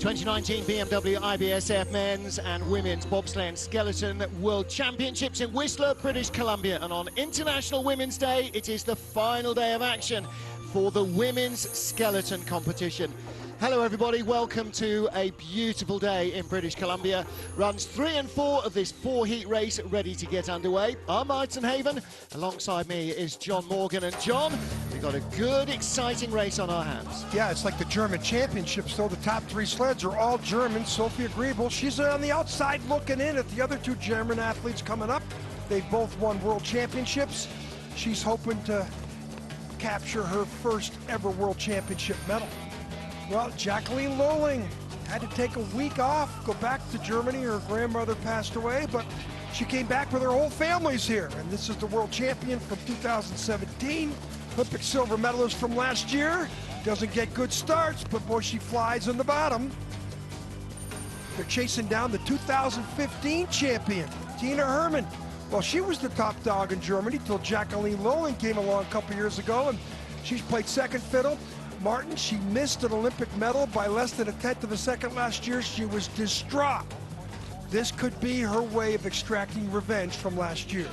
2019 BMW IBSF Men's and Women's Bobsleigh and Skeleton World Championships in Whistler, British Columbia. And on International Women's Day, it is the final day of action for the women's skeleton competition. Hello everybody, welcome to a beautiful day in British Columbia. Runs 3 and 4 of this 4-heat race ready to get underway. I'm Martin Haven, alongside me is John Morgan. And John, we've got a good, exciting race on our hands. Yeah, it's like the German championships, though. The top 3 sleds are all German. Sophia Griebel, she's on the outside looking in at the other 2 German athletes coming up. They've both won world championships. She's hoping to capture her first ever world championship medal. Well, Jacqueline Lolling had to take a week off, go back to Germany. Her grandmother passed away, but she came back with her whole family's here. And this is the world champion from 2017, Olympic silver medalist from last year. Doesn't get good starts, but boy, she flies in the bottom. They're chasing down the 2015 champion, Tina Hermann. Well, she was the top dog in Germany till Jacqueline Lolling came along a couple years ago, and she's played second fiddle. Martin, she missed an Olympic medal by less than 1/10 of a second last year. She was distraught. This could be her way of extracting revenge from last year.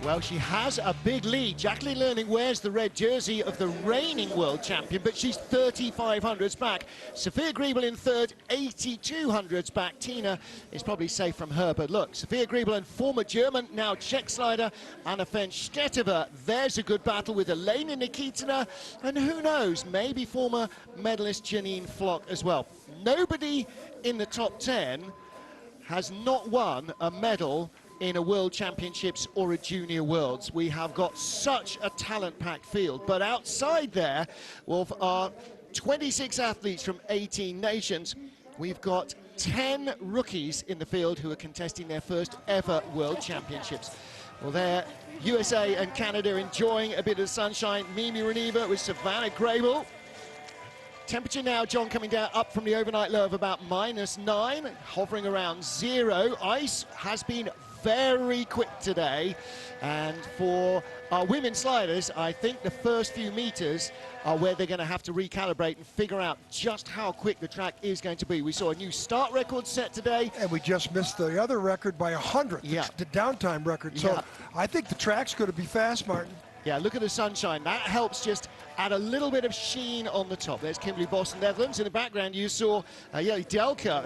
Well, she has a big lead. Jacqueline Lolling wears the red jersey of the reigning world champion, but she's 3,500s back. Sophia Griebel in third, 8,200s back. Tina is probably safe from her, but look, Sophia Griebel and former German, now Czech slider, Anna Fenstetteva. There's a good battle with Elena Nikitina, and who knows, maybe former medalist Janine Flock as well. Nobody in the top 10 has not won a medal in a World Championships or a Junior Worlds. We have got such a talent-packed field, but outside there, of our 26 athletes from 18 nations, we've got 10 rookies in the field who are contesting their first ever World Championships. Well, there, USA and Canada enjoying a bit of sunshine. Mimi Reneva with Savannah Grable. Temperature now, John, coming down up from the overnight low of about -9, hovering around 0. Ice has been very quick today, and for our women sliders, I think the first few meters are where they're going to have to recalibrate and figure out just how quick the track is going to be. We saw a new start record set today, and we just missed the other record by 100, yeah, the downtime record. So yeah, I think the track's going to be fast, Martin. Yeah, look at the sunshine. That helps just add a little bit of sheen on the top. There's Kimberly Boston, Netherlands. In the background, you saw Kelly Delka,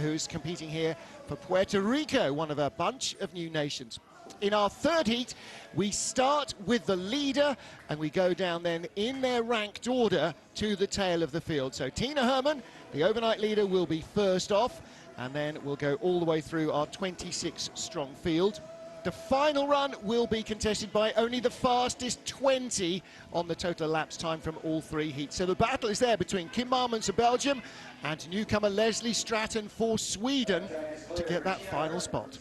who's competing here for Puerto Rico, one of a bunch of new nations. In our third heat, we start with the leader, and we go down then in their ranked order to the tail of the field. So Tina Hermann, the overnight leader, will be first off, and then we'll go all the way through our 26-strong field. The final run will be contested by only the fastest 20 on the total elapsed time from all 3 heats. So the battle is there between Kim Marmans of Belgium and newcomer Leslie Stratton for Sweden to get that final spot.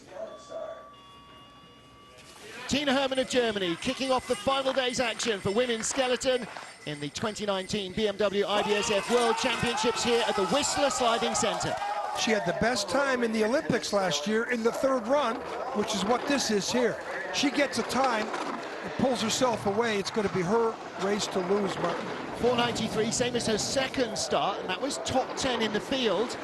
Tina Hermann of Germany kicking off the final day's action for women's skeleton in the 2019 BMW IBSF World Championships here at the Whistler Sliding Centre. She had the best time in the Olympics last year in the 3rd run, which is what this is here. She gets a time and pulls herself away. It's going to be her race to lose, Martin. 4:93, same as her second start, and that was top 10 in the field.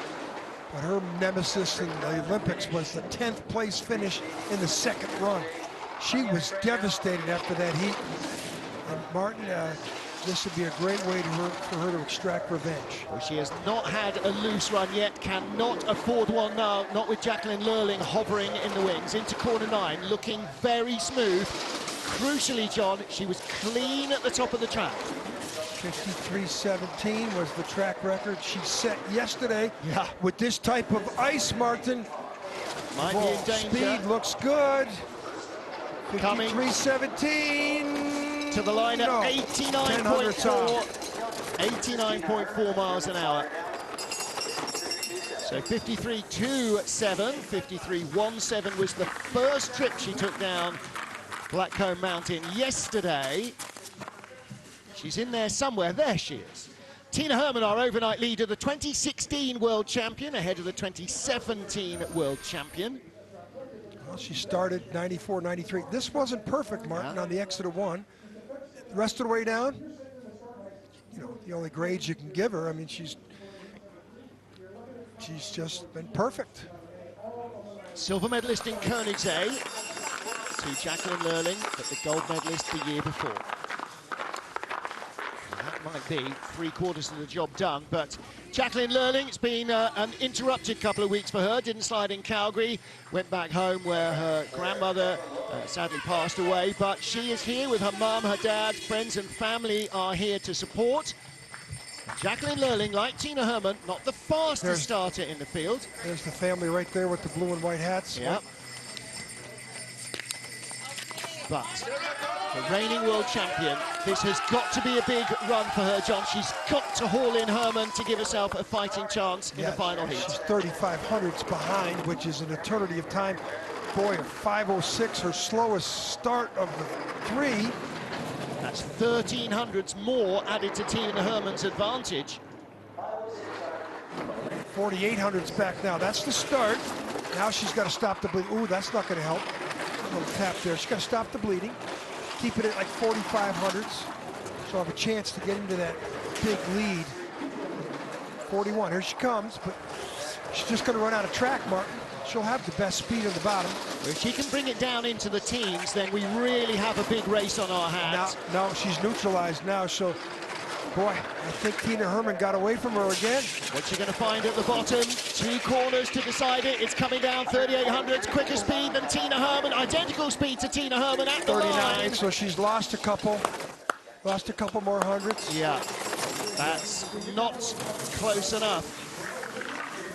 But her nemesis in the Olympics was the 10th place finish in the 2nd run. She was devastated after that heat. And Martin, this would be a great way for her to extract revenge. Well, she has not had a loose run yet, cannot afford one now, not with Jacqueline Lolling hovering in the wings. Into corner 9, looking very smooth. Crucially, John, she was clean at the top of the track. 53.17 was the track record she set yesterday. Yeah. With this type of ice, Martin. Might be in danger. Speed looks good. 53.17. To the line at 89.4, 89.4 miles an hour. So 53.27, 53.17 was the first trip she took down Blackcomb Mountain yesterday. She's in there somewhere. There she is. Tina Hermann, our overnight leader, the 2016 world champion, ahead of the 2017 world champion. Well, she started 94, 93. This wasn't perfect, Martin, on the exit of 1. The rest of the way down, you know, the only grades you can give her. I mean, she's She's just been perfect. Silver medalist in Koenigsegg to Jacqueline Lurling, but the gold medalist the year before. That might be 3/4 of the job done, but Jacqueline Lurling, it's been an interrupted couple of weeks for her. Didn't slide in Calgary, went back home where her grandmother sadly passed away, but she is here with her mum, her dad, friends and family are here to support. Jacqueline Lurling, like Tina Hermann, not the fastest starter in the field. There's the family right there with the blue and white hats. Yep. But the reigning world champion, this has got to be a big run for her, John. She's got to haul in Hermann to give herself a fighting chance in the final heat. She's 3,500s behind, which is an eternity of time. Boy, a 5:06, her slowest start of the 3. That's 1,300s more added to Tina Hermann's advantage. 4,800s back now. That's the start. Now she's got to stop the bleeding. Ooh, that's not going to help. A little tap there. She's got to stop the bleeding. Keep it at like 4,500s. She'll have a chance to get into that big lead. 41. Here she comes, but she's just going to run out of track, Martin. She'll have the best speed at the bottom. If she can bring it down into the teens, then we really have a big race on our hands. No, she's neutralized now, so boy, I think Tina Hermann got away from her again. What's she going to find at the bottom? 2 corners to decide it. It's coming down 3,800s, quicker speed than Tina Hermann, identical speed to Tina Hermann at the 39, line. so she's lost a couple more hundreds. Yeah, that's not close enough.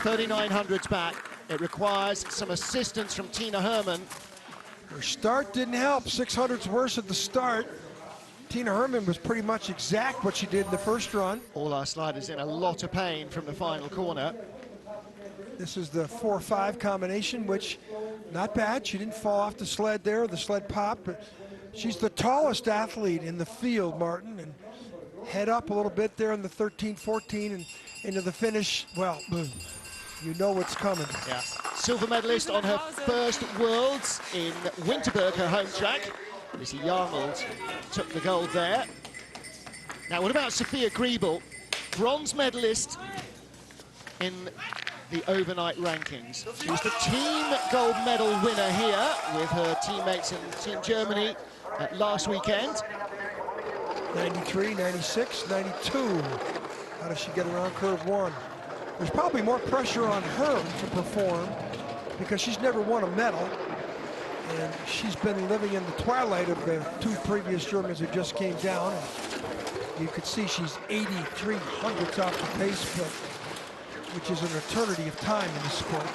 3,900s back. It requires some assistance from Tina Hermann. Her start didn't help. 600s worse at the start. Tina Hermann was pretty much exact what she did in the first run. All our sliders in a lot of pain from the final corner. This is the 4-5 combination, which not bad. She didn't fall off the sled there. The sled popped, but she's the tallest athlete in the field, Martin, and head up a little bit there in the 13-14 and into the finish. Well, boom. You know what's coming. Yeah. Silver medalist on her first Worlds in Winterberg, her home track. Lizzie Yarnold took the gold there. Now, what about Sophia Griebel? Bronze medalist in the overnight rankings. She was the team gold medal winner here with her teammates in Team Germany last weekend. 93, 96, 92. How does she get around curve 1? There's probably more pressure on her to perform because she's never won a medal. And she's been living in the twilight of the 2 previous Germans who just came down. And you could see she's 83 hundredths off the pace, but which is an eternity of time in the sport.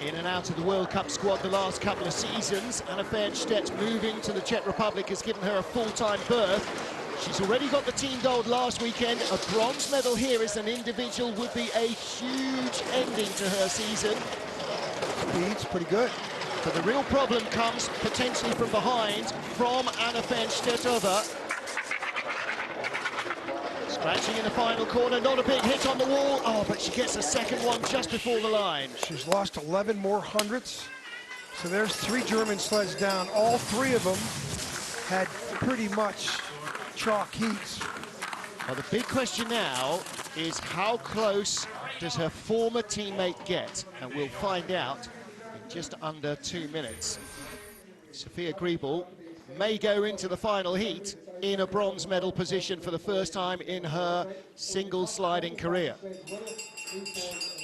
In and out of the World Cup squad the last couple of seasons. Anna Fernstedt moving to the Czech Republic has given her a full-time berth. She's already got the team gold last weekend. A bronze medal here as an individual would be a huge ending to her season. Speed's pretty good. But the real problem comes potentially from behind from Anna Fernstedt. Scratching in the final corner, not a big hit on the wall. Oh, but she gets a second one just before the line. She's lost 11 more hundredths. So there's 3 German sleds down. All 3 of them had pretty much chalk heats. Well, the big question now is how close does her former teammate get? And we'll find out in just under 2 minutes. Sophia Griebel may go into the final heat in a bronze medal position for the first time in her single sliding career.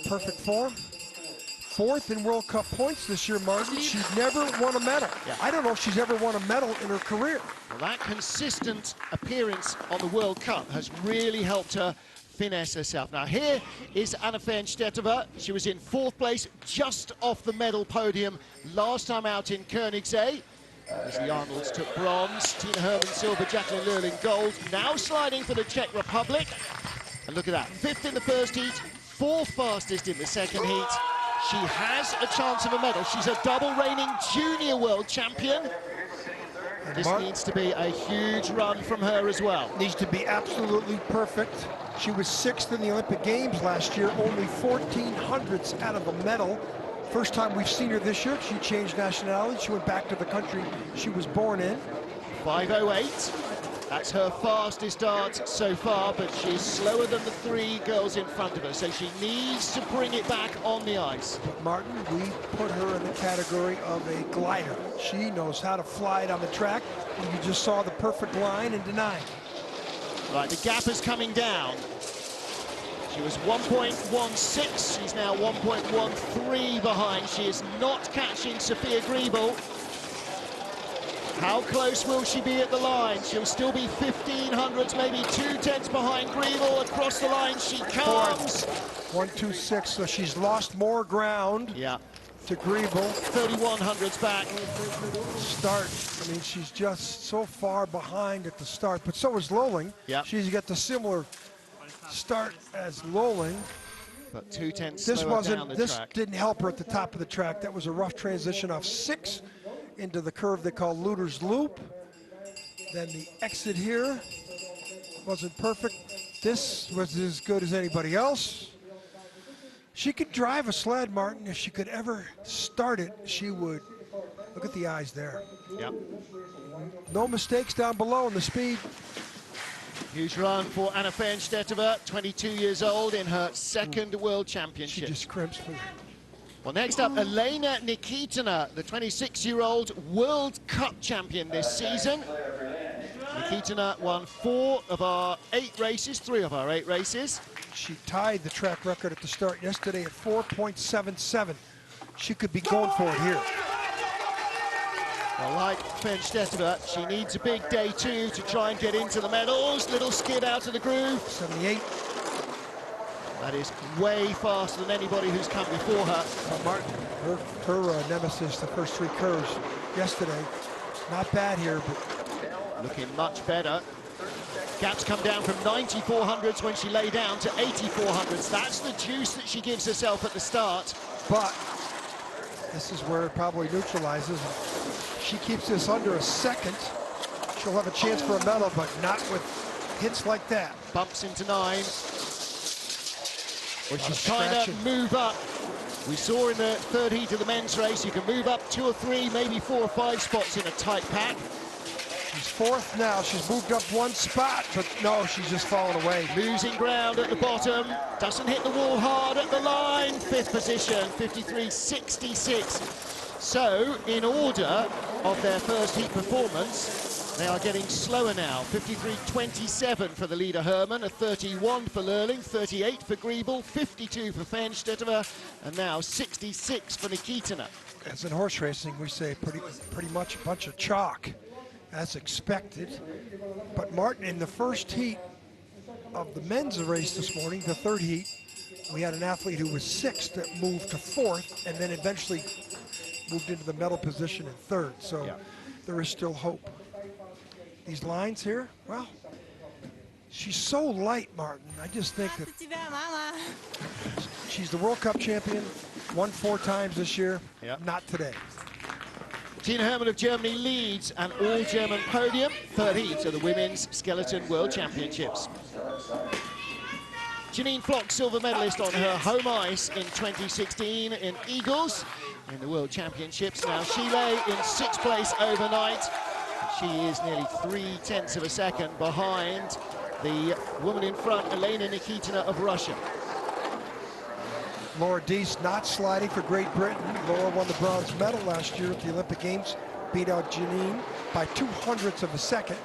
Perfect form. 4th in World Cup points this year, Martin. She's never won a medal. Yeah. I don't know if she's ever won a medal in her career. Well, that consistent appearance on the World Cup has really helped her finesse herself. Now, here is Anna Fernstedt. She was in 4th place, just off the medal podium last time out in Koenigsegg. Lizzie Arnolds took bronze, Tina Hermann silver, Jacqueline Lurling gold. Now sliding for the Czech Republic. And look at that, 5th in the first heat, 4th fastest in the second heat. She has a chance of a medal. She's a double reigning junior world champion. This needs to be a huge run from her as well. Needs to be absolutely perfect. She was 6th in the Olympic Games last year, only 14 hundredths out of a medal. First time we've seen her this year. She changed nationality. She went back to the country she was born in. 5:08. That's her fastest start so far, but she's slower than the three girls in front of her, so she needs to bring it back on the ice. But Martin, we put her in the category of a glider. She knows how to fly it on the track. And you just saw the perfect line and deny. Right, the gap is coming down. She was 1.16, she's now 1.13 behind. She is not catching Sophia Griebel. How close will she be at the line? She'll still be 1500s, maybe 2/10 behind Griebel. Across the line she comes. 1.26, so she's lost more ground. Yeah. To Griebel. 3100s back. Start, I mean, she's just so far behind at the start, but so is Lowling. Yeah. She's got the similar start as Lowling. But 2/10 This slower down the this track. didn't help her at the top of the track. That was a rough transition off 6 into the curve they call Luter's Loop. Then the exit here wasn't perfect. This was as good as anybody else. She could drive a sled, Martin. If she could ever start it, she would. Look at the eyes there. Yep. No mistakes down below in the speed. Huge run for Anna Fehrenstettova, 22 years old in her second World She Championship. just crimps for Well, next up, Elena Nikitina, the 26-year-old World Cup champion this season. Nikitina won 3 of our 8 races. She tied the track record at the start yesterday at 4.77. She could be going for it here. Well, like Fehrenstettova, she needs a big day 2 to try and get into the medals. Little skid out of the groove. 78. That is way faster than anybody who's come before her. Martin, her nemesis, the first 3 curves yesterday. Not bad here, but looking much better. Gaps come down from 9400s when she lay down to 8400s. That's the juice that she gives herself at the start. But this is where it probably neutralizes. She keeps this under a second. She'll have a chance for a medal, but not with hits like that. Bumps into 9. Well, she's trying to move up. We saw in the 3rd heat of the men's race, you can move up 2 or 3, maybe 4 or 5 spots in a tight pack. She's 4th now. She's moved up 1 spot, but no, she's just fallen away. Losing ground at the bottom. Doesn't hit the wall hard at the line. 5th position, 53.66. So, in order of their first heat performance, they are getting slower now. 53.27 for the leader Herman, a 31 for Lurling, 38 for Griebel, 52 for Fehrenstettova, and now 66 for Nikitina. As in horse racing, we say pretty much a bunch of chalk. As expected. But Martin, in the first heat of the men's race this morning, the 3rd heat, we had an athlete who was 6th that moved to 4th and then eventually moved into the medal position in 3rd. So yeah, there is still hope. These lines here, well, she's so light, Martin. I just think that she's the World Cup champion, won 4 times this year, not today. Tina Hermann of Germany leads an all-German podium. 3rd heat of the Women's Skeleton World Championships. Janine Flock, silver medalist on her home ice in 2016 in Eagles in the World Championships. Now she lay in 6th place overnight. She is nearly 3/10 of a second behind the woman in front, Elena Nikitina of Russia. Laura Deese not sliding for Great Britain. Laura won the bronze medal last year at the Olympic Games, beat out Janine by 200ths of a second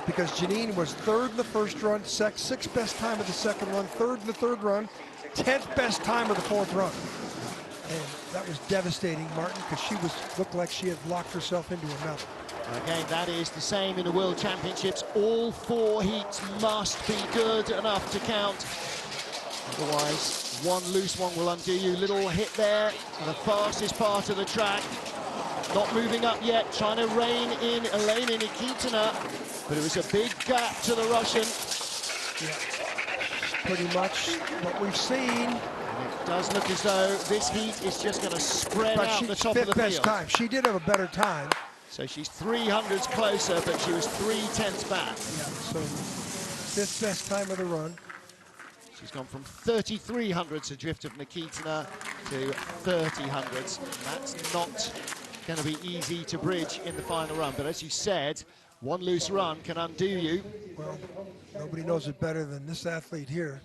because Janine was 3rd in the first run, 6th best time of the 2nd run, 3rd in the 3rd run, 10th best time of the 4th run. And that was devastating, Martin, because she looked like she had locked herself into a medal. Again, that is the same in the World Championships. All 4 heats must be good enough to count. Otherwise, one loose one will undo you. Little hit there on the fastest part of the track. Not moving up yet, trying to rein in Elena Nikitina. But it was a big gap to the Russian. Yeah, pretty much what we've seen. And it does look as though this heat is just going to spread out the top of the field. Time. She did have a better time. So she's 300s closer, but she was 3/10 back. Yeah, so 5th best time of the run. She's gone from 3300s adrift of Nikitina to 3000s. That's not going to be easy to bridge in the final run. But as you said, One loose run can undo you. Well, nobody knows it better than this athlete here.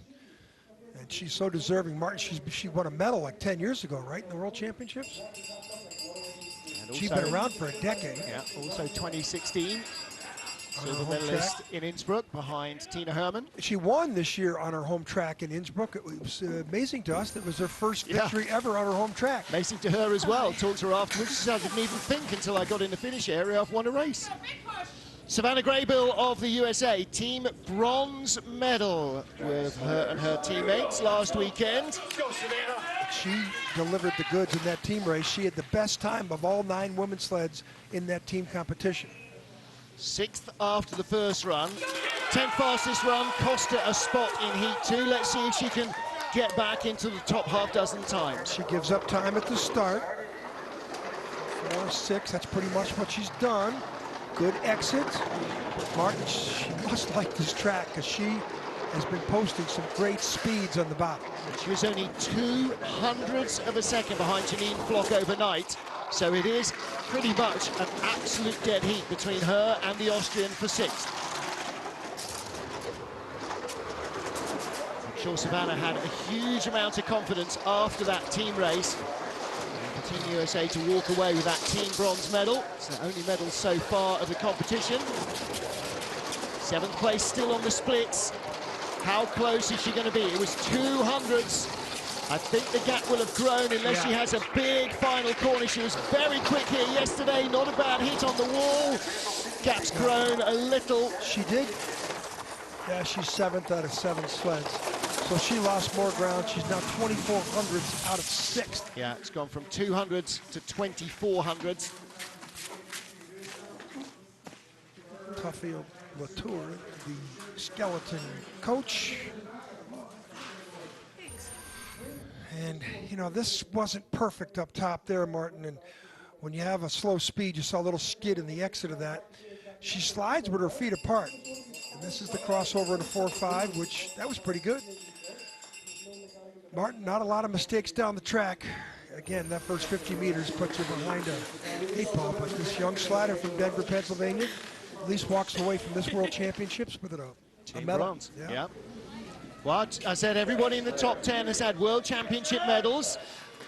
And she's so deserving. Martin, she won a medal like 10 years ago, right, in the World Championships? And She's also, been around for a decade. Yeah, also 2016. Silver medalist in Innsbruck behind Tina Hermann. She won this year on her home track in Innsbruck. It was amazing to us. That was her first victory ever on her home track. Amazing to her as well. Talked to her afterwards. She said, I didn't even think until I got in the finish area I've won a race. Savannah Graybill of the USA, team bronze medal with her and her teammates last weekend. She delivered the goods in that team race. She had the best time of all 9 women's sleds in that team competition. 6th after the first run. 10th fastest run, cost her a spot in Heat 2. Let's see if she can get back into the top half dozen times. She gives up time at the start. 4-6, that's pretty much what she's done. Good exit. Martin, she must like this track because she has been posting some great speeds on the bottom. She was only 0.02 of a second behind Janine Flock overnight. So it is pretty much an absolute dead heat between her and the Austrian for 6th. I'm sure Savannah had a huge amount of confidence after that team race. And for Team USA to walk away with that team bronze medal. It's the only medal so far of the competition. 7th place still on the splits. How close is she going to be? It was 200s. I think the gap will have grown unless she has a big final corner. She was very quick here yesterday, not a bad hit on the wall. Gap's grown a little. She did. Yeah, she's 7th out of 7 sleds. So she lost more ground. She's now 2400s out of 6th. Yeah, it's gone from 200s to 2400s. Tuffy Latour, the skeleton coach. And, you know, this wasn't perfect up top there, Martin. And when you have a slow speed, you saw a little skid in the exit of that. She slides with her feet apart. And this is the crossover in a 4.5, which, that was pretty good. Martin, not a lot of mistakes down the track. Again, that first 50 meters puts her behind a 8-ball. But this young slider from Denver, Pennsylvania, at least walks away from this World Championships with a medal. Bronze. Yeah. Well, I said everybody in the top 10 has had World Championship medals.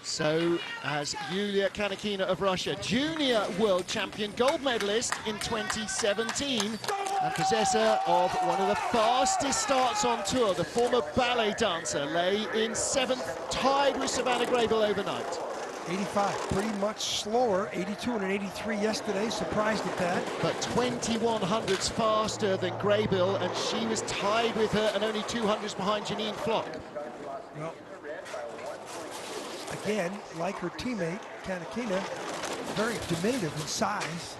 So has Yulia Kanakina of Russia, junior world champion, gold medalist in 2017, and possessor of one of the fastest starts on tour. The former ballet dancer lay in 7th, tied with Savannah Graybill overnight. 85, pretty much slower. 82 and an 83 yesterday, surprised at that. But 2100s faster than Graybill, and she was tied with her and only 200s behind Janine Flock. Well, again, like her teammate, Kanakina, very diminutive in size.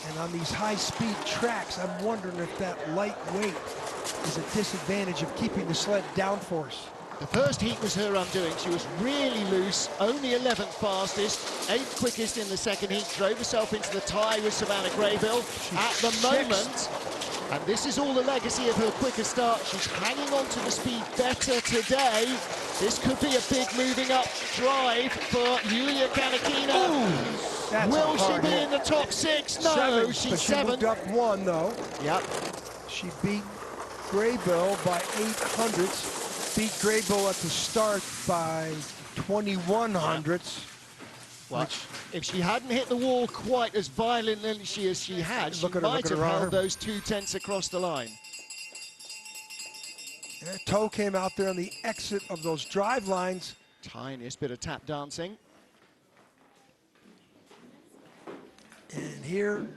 And on these high-speed tracks, I'm wondering if that light weight is a disadvantage of keeping the sled down force. The first heat was her undoing. She was really loose, only 11th fastest, 8th quickest in the second heat, drove herself into the tie with Savannah Graybill. At the moment, and this is all the legacy of her quicker start, she's hanging on to the speed better today. This could be a big moving up drive for Yulia Kanakina. Will she be in the top 6? No, she's 7th. She moved up 1, though. Yep. She beat Graybill by 800s. Beat Graybill at the start by 2100s. Well, if she hadn't hit the wall quite as violently as she had, she might have held those 2/10 across the line. Yeah, toe came out there on the exit of those drive lines. Tiniest bit of tap dancing. And here,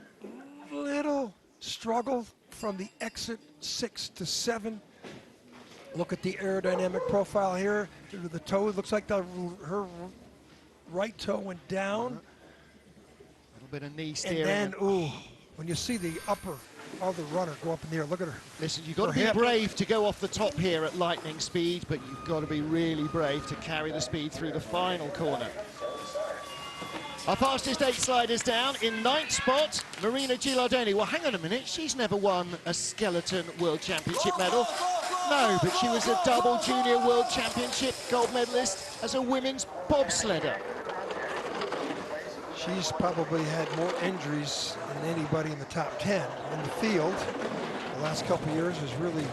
little struggle from the exit 6 to 7. Look at the aerodynamic profile here. The toe, it looks like her right toe went down. A little bit of knee steering. And then, ooh, when you see the upper of the runner go up in the air, look at her. Listen, you've got to be brave to go off the top here at lightning speed, but you've got to be really brave to carry the speed through the final corner. Our fastest 8 sliders down. In 9th spot, Marina Gilardoni. Well, hang on a minute. She's never won a skeleton world championship medal. No, but she was a double junior world championship gold medalist as a women's bobsledder. She's probably had more injuries than anybody in the top 10 in the field. The last couple of years has really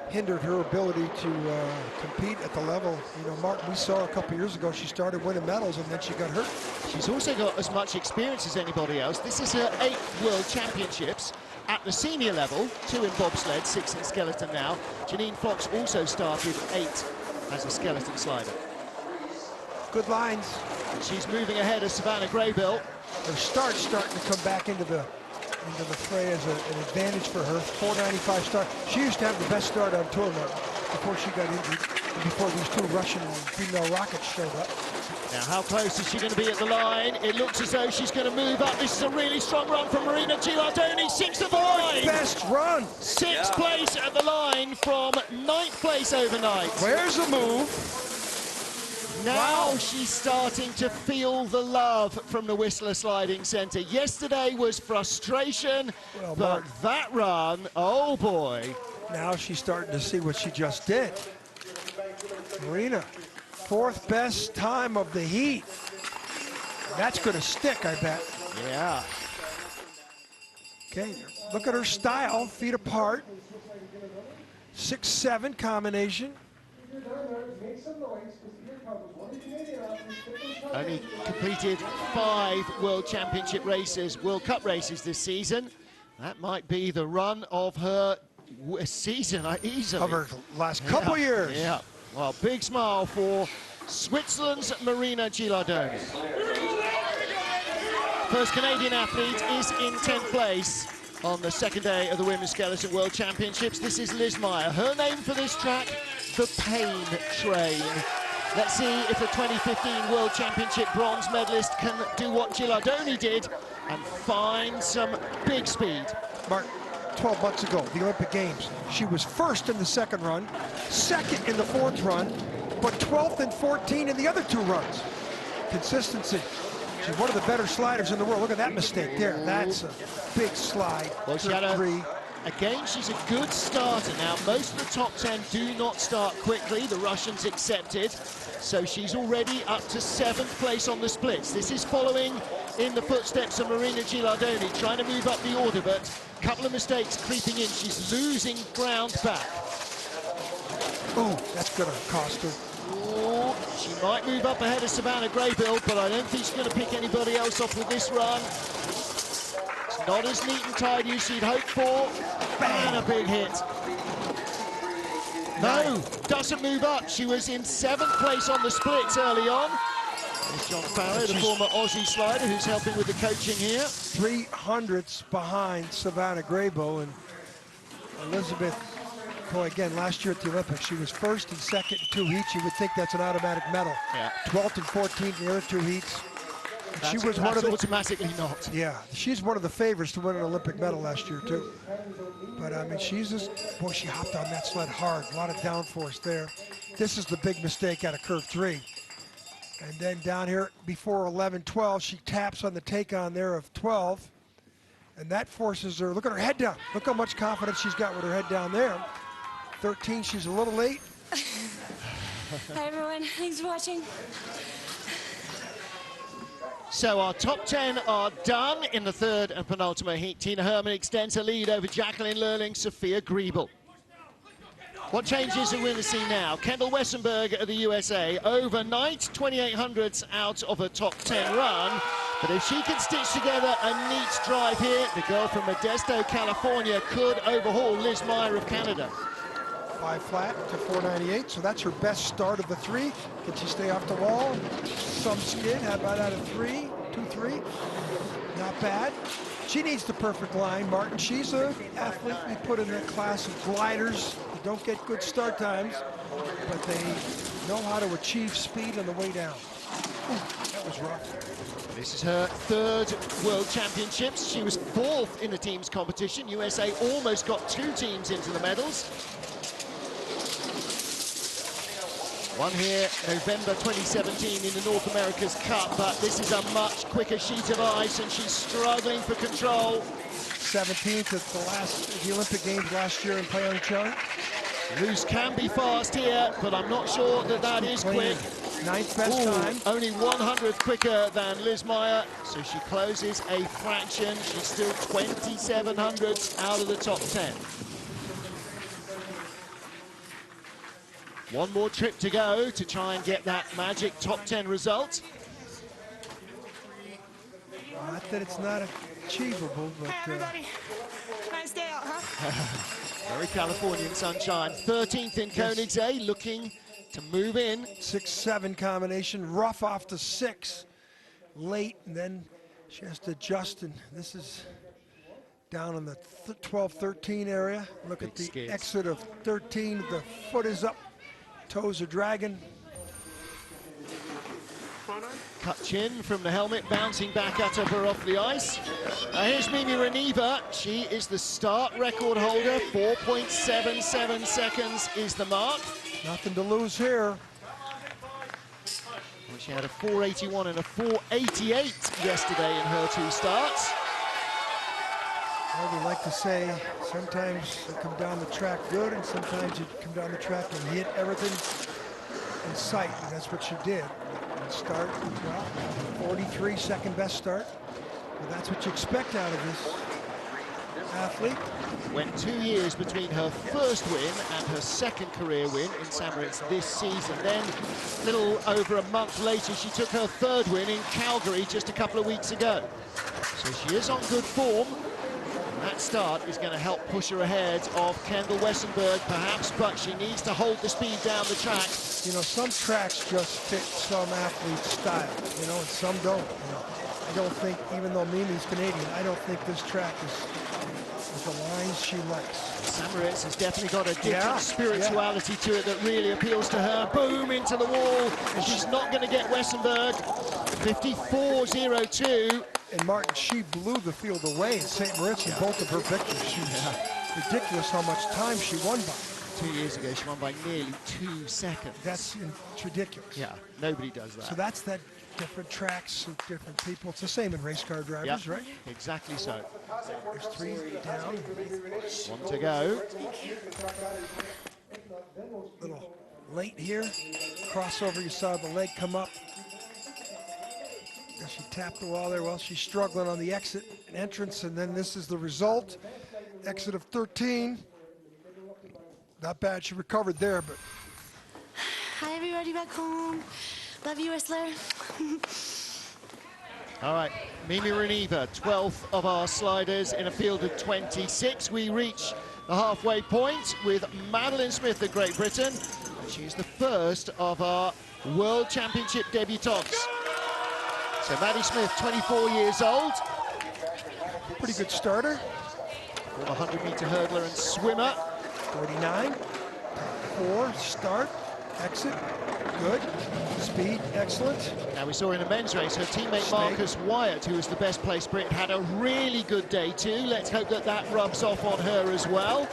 hindered her ability to compete at the level. You know, Mark, we saw a couple of years ago, she started winning medals and then she got hurt. She's also got as much experience as anybody else. This is her 8th World Championships at the senior level, 2 in bobsled, 6 in skeleton now. Janine Fox also started 8 as a skeleton slider. Good lines. And she's moving ahead of Savannah Graybill. Her start's starting to come back into the fray as an advantage for her. 495 start. She used to have the best start on tour before she got injured, and before these 2 Russian female rockets showed up. Now, how close is she going to be at the line? It looks as though she's going to move up. This is a really strong run from Marina Gilardoni, 6th of the line. Best run. 6th place at the line from 9th place overnight. Where's the move? Now she's starting to feel the love from the Whistler Sliding Centre. Yesterday was frustration, Well, but Mark, that run, oh boy. now she's starting to see what she just did. Marina, 4th best time of the heat. That's going to stick, I bet. Yeah. Okay, look at her style, feet apart. 6-7 combination. Only completed 5 World Championship races, World Cup races this season. That might be the run of her season, easily. Of her last couple years. Yeah, well, big smile for Switzerland's Marina Gilardoni. First Canadian athlete is in 10th place on the 2nd day of the Women's Skeleton World Championships. This is Liz Meyer. Her name for this track, the Pain Train. Let's see if the 2015 World Championship bronze medalist can do what Gilardoni did and find some big speed. Mark, 12 months ago, the Olympic Games, she was 1st in the 2nd run, 2nd in the 4th run, but 12th and 14th in the other 2 runs. Consistency. She's one of the better sliders in the world. Look at that mistake there. That's a big slide. Well, she had again, she's a good starter. Now, most of the top 10 do not start quickly. The Russians accepted. So she's already up to 7th place on the splits. This is following in the footsteps of Marina Gilardoni, trying to move up the order, but a couple of mistakes creeping in. She's losing ground back. Oh, that's going to cost her. Oh, she might move up ahead of Savannah Graybill, but I don't think she's going to pick anybody else off with this run. It's not as neat and tidy as she'd hoped for. And a big hit. No, doesn't move up. She was in 7th place on the splits early on. There's John Farrow, the former Aussie slider, who's helping with the coaching here. 300ths behind Savannah Graybill, and Elizabeth, boy, again, last year at the Olympics, she was 1st and 2nd in 2 heats. You would think that's an automatic medal. Yeah. 12th and 14th in the other 2 heats. She was one of the, automatically not. Yeah, she's one of the favorites to win an Olympic medal last year too. But I mean, she's just, boy, she hopped on that sled hard. A lot of downforce there. This is the big mistake out of curve 3. And then down here before 11-12, she taps on the take on there of 12, and that forces her. Look at her head down. Look how much confidence she's got with her head down there. 13, she's a little late. Hi everyone, thanks for watching. So our top 10 are done in the 3rd and penultimate heat. Tina Hermann extends her lead over Jacqueline Lurling, Sophia Griebel. What changes are we going to see now? Kendall Wessenberg of the USA, overnight 2800ths out of a top 10 run. But if she can stitch together a neat drive here, the girl from Modesto, California, could overhaul Liz Meyer of Canada. 5 flat to 498, so that's her best start of the 3. Can she stay off the wall? Some skid. How about out of 3? 2-3. Not bad. She needs the perfect line, Martin. She's an athlete we put in that class of gliders. They don't get good start times, but they know how to achieve speed on the way down. Ooh, that was rough. This is her 3rd World Championships. She was 4th in the teams competition. USA almost got 2 teams into the medals. One here, November 2017 in the North America's Cup, but this is a much quicker sheet of ice and she's struggling for control. 17th at the Olympic Games last year in Pyeongchang. Loose can be fast here, but I'm not sure that that is quick. Ninth best time. Only 100th quicker than Liz Meyer, so she closes a fraction. She's still 27 hundredths out of the top 10. One more trip to go to try and get that magic top 10 result. Not that it's not achievable, but... Hey, everybody. Nice day out, huh? Very Californian sunshine. 13th in Koenigsegg, looking to move in. 6-7 combination, rough off the 6. Late, and then she has to adjust, and this is down in the 12-13 area. Look Big at the skids. exit of 13. The foot is up, toes are dragging. Cut chin from the helmet, bouncing back at her off the ice. Here's Mimi Reneva. She is the start record holder. 4.77 seconds is the mark. Nothing to lose here. Well, she had a 4.81 and a 4.88 yesterday in her 2 starts. Well, we like to say sometimes you come down the track good, and sometimes you come down the track and hit everything in sight, and that's what she did. And start, well, 43, second best start. Well, that's what you expect out of this athlete. Went 2 years between her first win and her second career win in St. Moritz this season. Then, a little over a month later, she took her 3rd win in Calgary just a couple of weeks ago. So she is on good form. That start is going to help push her ahead of Kendall Wessenberg, perhaps, but she needs to hold the speed down the track. You know, some tracks just fit some athlete's style, you know, and some don't. You know, I don't think, even though Mimi's Canadian, I don't think this track is the lines she likes. St. Moritz has definitely got a different spirituality to it that really appeals to her. Boom, into the wall. And she's not going to get Wessenberg. 54.02. And Martin, she blew the field away in St. Moritz in both of her victories. She was ridiculous how much time she won by. 2 years ago, she won by nearly 2 seconds. It's ridiculous. Yeah, nobody does that. So that's that different tracks with different people. It's the same in race car drivers, right? Exactly so. There's 3 down. 1 to go. Little late here. Crossover, you saw the leg come up. And she tapped the wall there. Well, she's struggling on the exit and entrance, and then this is the result. Exit of 13. Not bad, she recovered there, but... Hi, everybody back home. Love you, Whistler. All right, Mimi Reneva, 12th of our sliders in a field of 26. We reach the halfway point with Madeline Smith of Great Britain. And she's the first of our World Championship debutantes. So Maddie Smith, 24 years old. Pretty good starter. Former 100-meter hurdler and swimmer. 49. 4, start, exit, good. Speed, excellent. Now we saw in a men's race, her teammate Marcus Wyatt, who was the best placed Brit, had a really good day too. Let's hope that that rubs off on her as well.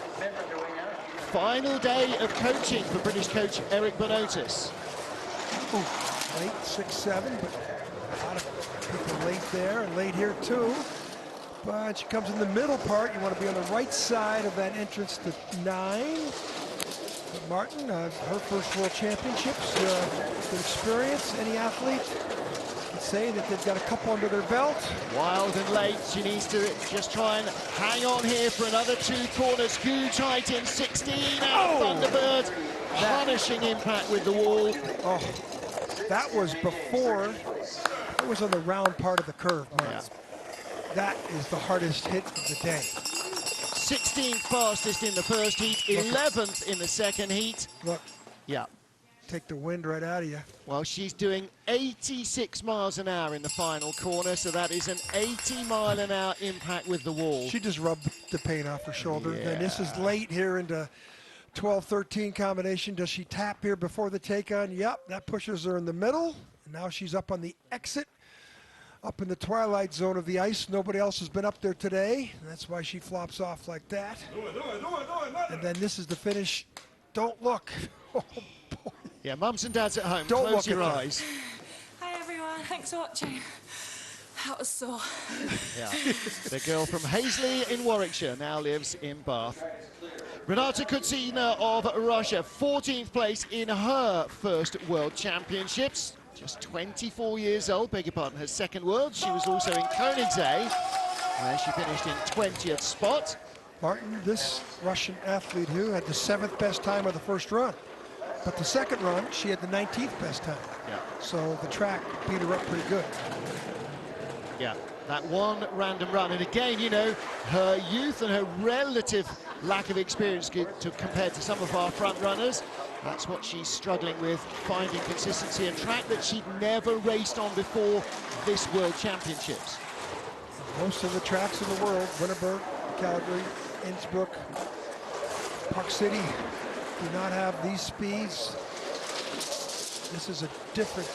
Final day of coaching for British coach Eric Bonotis. Late, 6-7, but a lot of people late there and late here too. But she comes in the middle part. You want to be on the right side of that entrance to 9. But Martin, her first World Championships, good experience. Any athlete can say that they've got a couple under their belt. Wild and late. She needs to just try and hang on here for another 2 corners. Huge height in 16 out Thunderbird. Punishing impact with the wall. Oh, that was before. It was on the round part of the curve, Martin. Yeah. That is the hardest hit of the day. 16th fastest in the first heat, 11th in the second heat. Look. Yeah. Take the wind right out of you. Well, she's doing 86 miles an hour in the final corner, so that is an 80-mile-an-hour impact with the wall. She just rubbed the paint off her shoulder. Yeah. Then this is late here into 12-13 combination. Does she tap here before the take-on? Yep, that pushes her in the middle. And now she's up on the exit. Up in the twilight zone of the ice. Nobody else has been up there today. That's why she flops off like that. And then this is the finish. Don't look. Oh, boy. Yeah, mums and dads at home, Don't close look your at eyes. Hi, everyone. Thanks for watching. That was sore. Yeah, the girl from Hazley in Warwickshire now lives in Bath. Renata Kutsina of Russia, 14th place in her first World Championships. Just 24 years old, beg your pardon, her second World. She was also in Koenigsegg, where she finished in 20th spot. Martin, this Russian athlete who had the 7th best time of the first run. But the second run, she had the 19th best time. Yeah. So the track beat her up pretty good. Yeah, that one random run. And again, you know, her youth and her relative lack of experience compared to some of our front runners, that's what she's struggling with, finding consistency, a track that she'd never raced on before this World Championships. Most of the tracks in the world, Winterberg, Calgary, Innsbruck, Park City, do not have these speeds. This is a different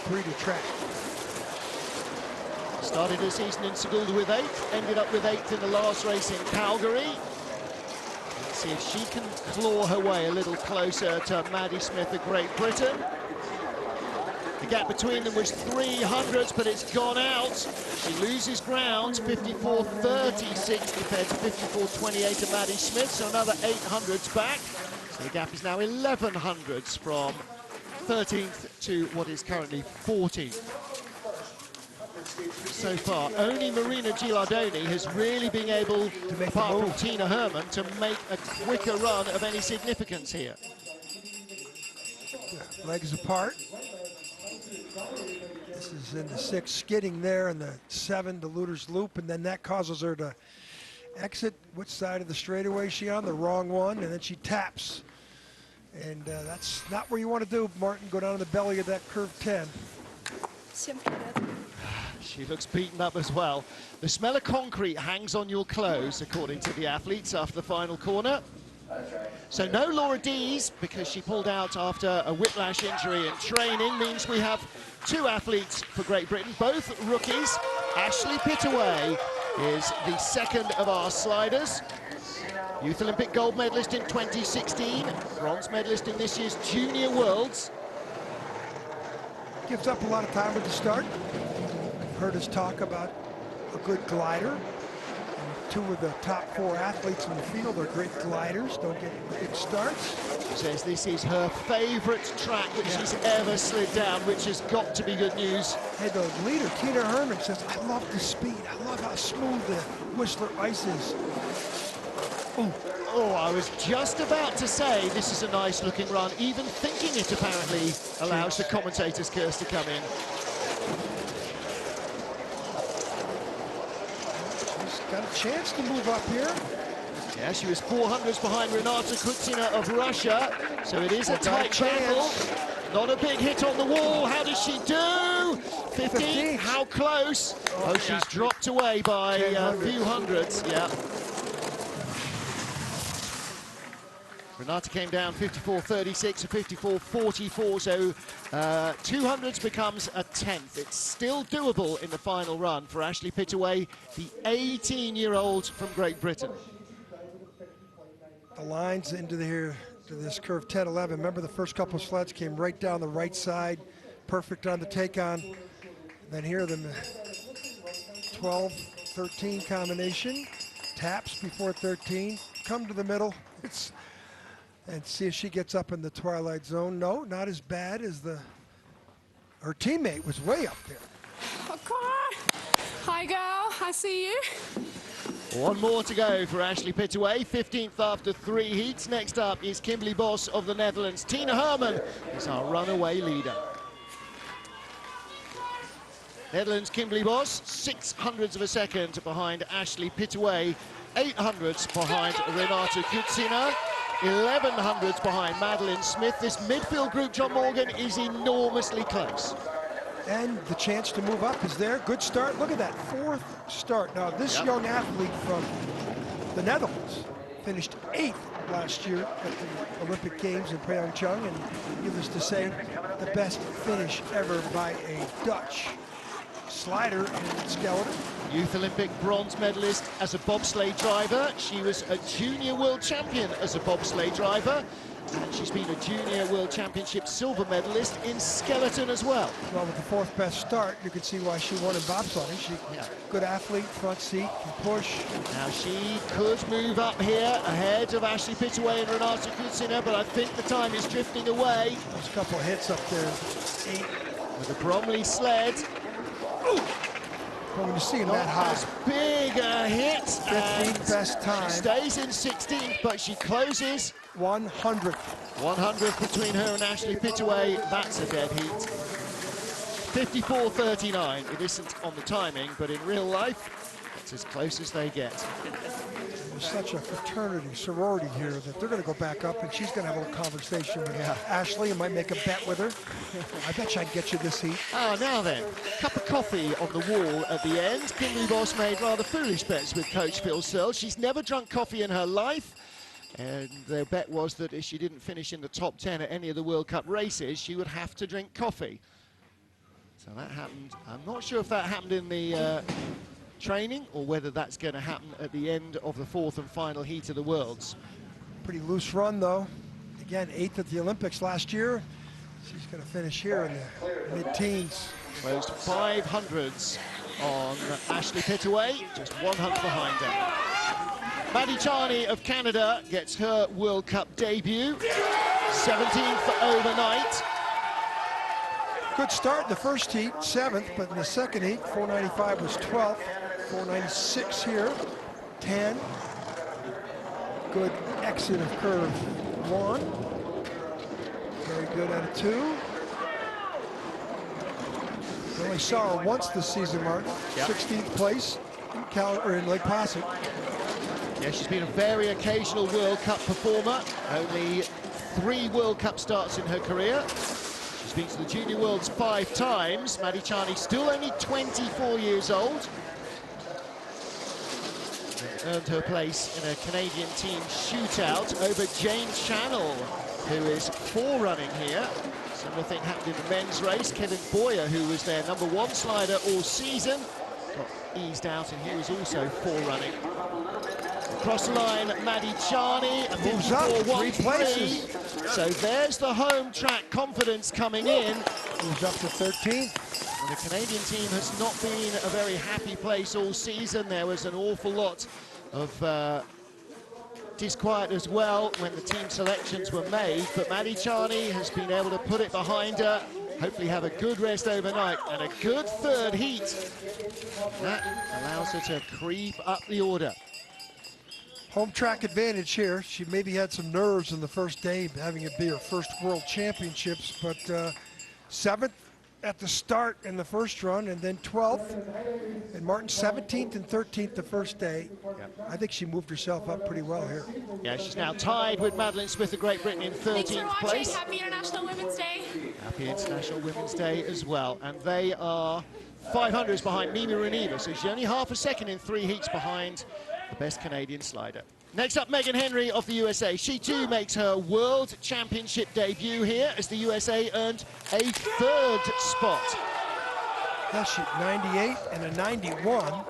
breed of track. Started her season in Sigulda with 8th, ended up with 8th in the last race in Calgary. Let's see if she can claw her way a little closer to Maddie Smith of Great Britain. The gap between them was 300s, but it's gone out. She loses ground, 54.36 compared to 54.28 of Maddie Smith, so another 800s back. So the gap is now 1100s from 13th to what is currently 14th. So far, only Marina Gilardoni has really been able, apart from Tina Hermann, to make a quicker run of any significance here. Legs apart. This is in the 6, skidding there in the 7 to Luder's Loop, and then that causes her to exit. Which side of the straightaway is she on? The wrong one, and then she taps. And that's not where you want to do, Martin, go down to the belly of that curve 10. She looks beaten up as well. The smell of concrete hangs on your clothes, according to the athletes, after the final corner. So no Laura Dees, because she pulled out after a whiplash injury in training, means we have 2 athletes for Great Britain, both rookies. Ashley Pittaway is the second of our sliders. Youth Olympic gold medalist in 2016, bronze medalist in this year's Junior Worlds. Gives up a lot of time at the start. Heard us talk about a good glider. And 2 of the top 4 athletes in the field are great gliders, don't get big starts. She says this is her favorite track that she's ever slid down, which has got to be good news. Hey, the leader, Tina Hermann, says, I love the speed. I love how smooth the Whistler ice is. Oh, I was just about to say this is a nice looking run. Even thinking it apparently allows the commentator's curse to come in. She's got a chance to move up here. Yeah, she was 400s behind Renata Kutsina of Russia, so it is a tight battle. Not a big hit on the wall. How does she do? 15. How close? Oh, she's dropped away by a few hundreds. Yeah. Renata came down 54.36 to 54.44, so 200s becomes a 10th. It's still doable in the final run for Ashley Pittaway, the 18-year-old from Great Britain. The lines into here to this curve 10-11. Remember, the first couple of sleds came right down the right side, perfect on the take-on. Then here the 12-13 combination, taps before 13, come to the middle. And see if she gets up in the twilight zone. No, not as bad as her teammate was way up there. Okay. Hi, girl. I see you. One more to go for Ashley Pittaway, 15th after 3 heats. Next up is Kimberly Bos of the Netherlands. Tina Hermann is our runaway leader. Netherlands Kimberly Bos, 600ths of a second behind Ashley Pittaway, 800ths behind Renata Kutsina. 1100s behind Madeline Smith. This midfield group, John Morgan, is enormously close. And the chance to move up is there. Good start. Look at that, 4th start. Now, this young athlete from the Netherlands finished 8th last year at the Olympic Games in Pyeongchang, and needless to say, the best finish ever by a Dutch slider in skeleton. Youth Olympic bronze medalist as a bobsleigh driver. She was a junior world champion as a bobsleigh driver. And she's been a junior world championship silver medalist in skeleton as well. Well, with the fourth best start, you can see why she won in bobsleigh. She's good athlete, front seat, can push. Now she could move up here ahead of Ashley Pittaway and Renata Kutsina, but I think the time is drifting away. There's a couple of hits up there. 8. With the Bromley sled. Ooh. Going to see him that high. As big a hit. 15th best time. She stays in 16th, but she closes 100th. 100th between her and Ashley Pittaway. That's a dead heat. 54.39. It isn't on the timing, but in real life, it's as close as they get. There's such a fraternity, sorority here that they're going to go back up, and she's going to have a little conversation with Ashley and might make a bet with her. I bet you I'd get you this heat. Ah, now then, cup of coffee on the wall at the end. Kimberly Boss made rather foolish bets with coach Phil Searle. She's never drunk coffee in her life, and their bet was that if she didn't finish in the top 10 at any of the World Cup races, she would have to drink coffee. So that happened. I'm not sure if that happened in the training or whether that's going to happen at the end of the fourth and final heat of the Worlds. Pretty loose run, though. Again, 8th at the Olympics last year. She's going to finish here in the mid-teens. Closed 500s on Ashley Pittaway, just 100 behind her. Maddie Charney of Canada gets her World Cup debut. 17th overnight. Good start in the first heat, 7th, but in the second heat, 495 was 12th. 496 here, 10. Good exit of curve 1. Very good out of 2. We only saw her once this season, Martin. 16th place in Lake Placid. Yeah, she's been a very occasional World Cup performer. Only 3 World Cup starts in her career. She's been to the Junior Worlds 5 times. Maddie Charney still only 24 years old. Earned her place in a Canadian team shootout over Jane Channel, who is forerunning here. Similar thing happened in the men's race. Kevin Boyer, who was their #1 slider all season, got eased out, and he was also forerunning. Across the line, Maddie Charney, a 54.13. So there's the home track confidence coming in. Moves up to 13th. The Canadian team has not been a very happy place all season. There was an awful lot of disquiet as well when the team selections were made, but Maddie Charney has been able to put it behind her, hopefully have a good rest overnight and a good third heat. That allows her to creep up the order. Home track advantage here. She maybe had some nerves in the first day, having it be her first World Championships, but 7th at the start in the first run, and then 12th, and Martin 17th and 13th the first day. I think she moved herself up pretty well here. Yeah, she's now tied with Madeline Smith of Great Britain in 13th place. Happy International Women's Day. Happy International Women's Day as well, and they are 500s behind Mimi Reneva, so she's only half a second in 3 heats behind the best Canadian slider. Next up, Megan Henry of the USA. She too makes her World Championship debut here as the USA earned a 3rd spot. Yeah, she 98 and a 91. A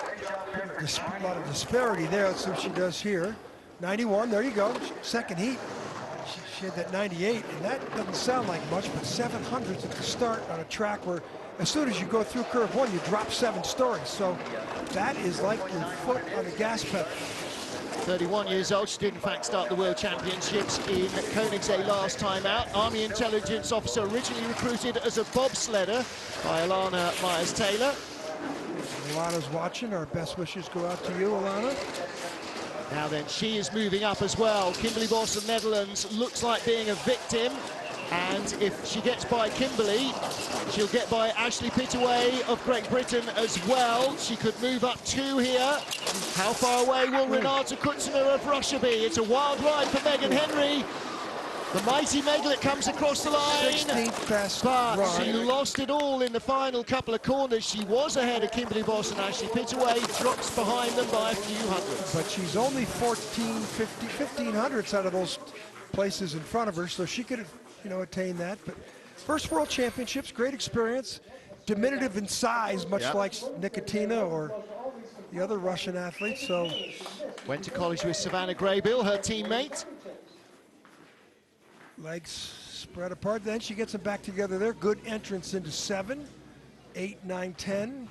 lot of disparity there. That's what she does here. 91, there you go. Second heat. She had that 98, and that doesn't sound like much, but 700s at the start on a track where as soon as you go through curve 1, you drop 7 stories. So that is like your foot on the gas pedal. 31 years old, she did in fact start the World Championships in Koenigsegg last time out. Army Intelligence Officer, originally recruited as a bobsledder by Alana Myers-Taylor. Alana's watching, our best wishes go out to you, Alana. Now then, she is moving up as well. Kimberly Boss of Netherlands looks like being a victim. And if she gets by Kimberly, she'll get by Ashley Pittaway of Great Britain as well. She could move up 2 here. How far away will Renata Kutsina of Russia be? It's a wild ride for Megan Henry. The mighty Meglet comes across the line. 16th best but run. she lost it all in the final couple of corners. She was ahead of Kimberly Boss and Ashley Pittaway, drops behind them by a few hundreds. But she's only 1500ths out of those places in front of her, so she could have, attain that. But first World Championships, great experience. Diminutive in size, much like Nikitina or the other Russian athletes. So went to college with Savannah Graybill, her teammate. Legs spread apart. Then she gets them back together there. Good entrance into 7, 8, 9, 10.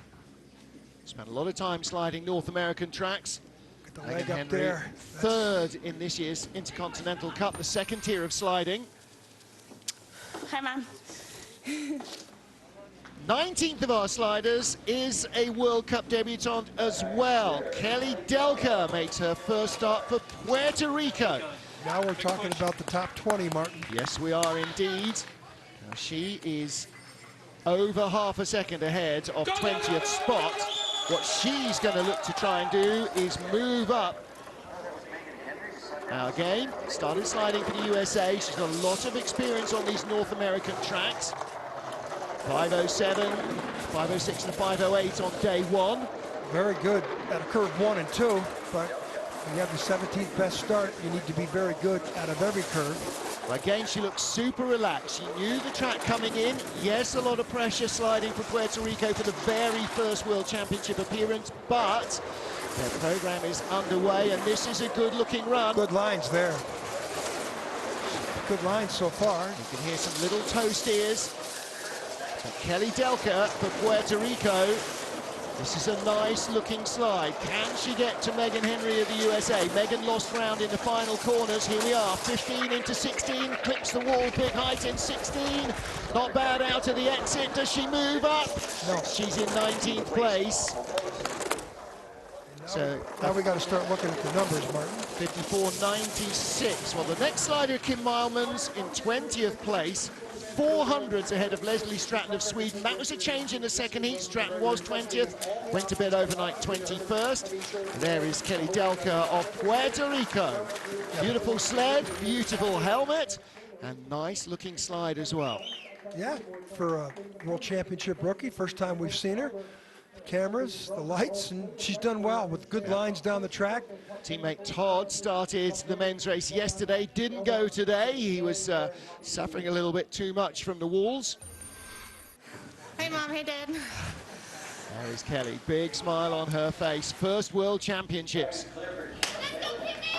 Spent a lot of time sliding North American tracks. Get the Megan leg up Henry, there. third in this year's Intercontinental Cup, the second tier of sliding. Hi, Mom. 19th of our sliders is a World Cup debutante as well. Kelly Delker makes her first start for Puerto Rico. Now we're talking about the top 20, Martin. Yes, we are indeed. Now she is over half a second ahead of 20th spot. What she's going to look to try and do is move up. Now again, started sliding for the USA. She's got a lot of experience on these North American tracks. 507, 506 and a 508 on day 1. Very good at a curve 1 and 2, but when you have the 17th best start, you need to be very good out of every curve. Well, again, she looks super relaxed. She knew the track coming in. Yes, a lot of pressure sliding for Puerto Rico for the very first World Championship appearance, but their program is underway, and this is a good-looking run. Good lines there. Good lines so far. You can hear some little toe steers. But Kelly Delker for Puerto Rico. This is a nice-looking slide. Can she get to Megan Henry of the USA? Megan lost ground in the final corners. Here we are, 15 into 16, clips the wall, big height in 16. Not bad out of the exit. Does she move up? No. She's in 19th place. So now we got to start looking at the numbers, Martin. 54.96. Well, the next slider, Kim Milmans, in 20th place. 400s ahead of Leslie Stratton of Sweden. That was a change in the second heat. Stratton was 20th, went to bed overnight 21st. There is Kelly Delker of Puerto Rico. Beautiful sled, beautiful helmet, and nice looking slide as well. Yeah, for a World Championship rookie, first time we've seen her. The cameras, the lights, and she's done well with good lines down the track. Teammate Todd started the men's race yesterday, didn't go today. He was suffering a little bit too much from the walls. Hey, Mom. Hey, Dad. There is Kelly, big smile on her face. First World Championships.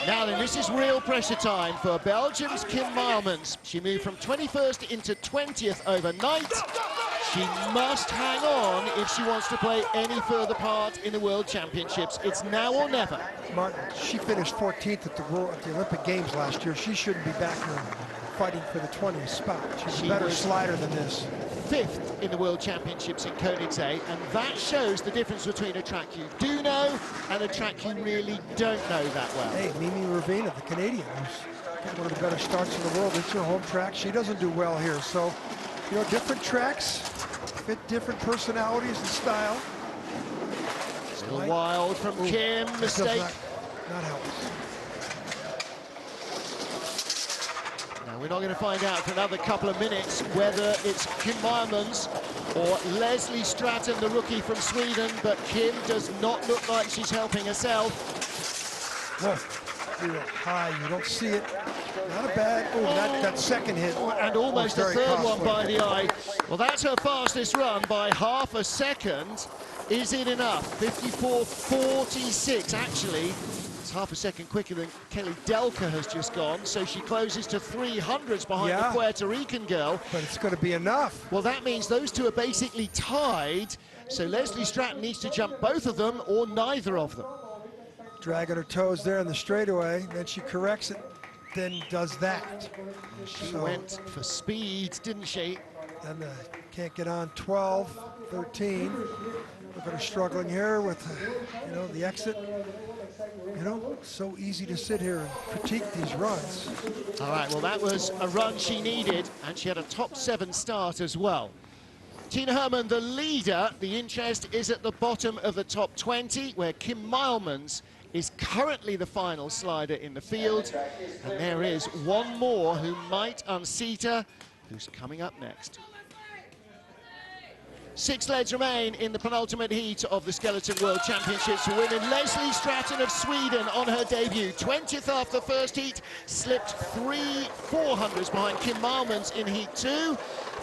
Now then, this is real pressure time for Belgium's Kim Milmans. She moved from 21st into 20th overnight. She must hang on if she wants to play any further part in the World Championships. It's now or never. Martin, she finished 14th at the Olympic Games last year. She shouldn't be back here fighting for the 20th spot. She's a better slider than this. 5th in the World Championships in Koenigsegg, and that shows the difference between a track you do know and a track you really don't know that well. Hey, Mimi Ravina, the Canadian, who's one of the better starts in the world. It's her home track. She doesn't do well here. So, you know, different tracks fit different personalities and style. Still wild from Kim, mistake. Not help. Now, we're not going to find out for another couple of minutes whether it's Kim Milmans or Leslie Stratton, the rookie from Sweden, but Kim does not look like she's helping herself. Whoa, real high, you don't see it. Not a bad, that second hit. And almost a third one by the eye. Well, that's her fastest run by half a second. Is it enough? 54.46, actually. It's half a second quicker than Kelly Delker has just gone, so she closes to 300s behind the Puerto Rican girl. But it's going to be enough. Well, that means those two are basically tied, so Leslie Stratton needs to jump both of them or neither of them. Dragging her toes there in the straightaway, then she corrects it, then does that. She went for speed, didn't she? And can't get on 12, 13. Look at her struggling here with, you know, the exit. You know, so easy to sit here and critique these runs. All right, well, that was a run she needed, and she had a top 7 start as well. Tina Hermann, the leader. The interest is at the bottom of the top 20, where Kim Milmans is currently the final slider in the field. And there is one more who might unseat her, who's coming up next. 6 legs remain in the penultimate heat of the Skeleton World Championships for women. Leslie Stratton of Sweden on her debut. 20th after the first heat, slipped 3 400s behind Kim Milmans in heat 2.